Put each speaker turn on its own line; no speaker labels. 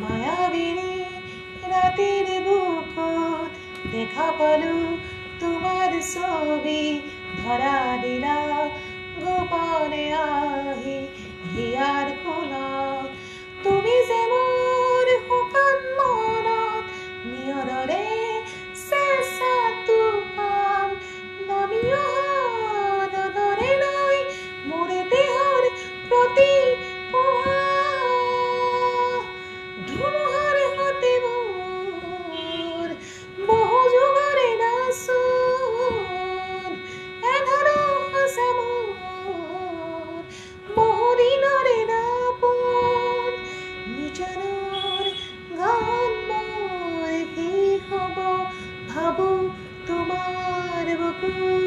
মায়াবিনী রাতের বুকুত দেখা পালু তোমার ছবি ধরা দিলা গোপনে আহি হিয়ার কোণত তুমি যে মোৰ শুকান মনত নিয়ৰৰে চেঁচাটো পাম নামি অহা নদৰে লৈ মোৰ দেহৰ প্ৰতি পোহা ধুমুহাৰ সতে মোৰ বহু যুগৰে নাচোন এধাৰো সঁচা মোৰ বহু দিনৰে নাপোন নিজানৰ গান মই শেষ হ'ব ভাবো তোমাৰ বুকুত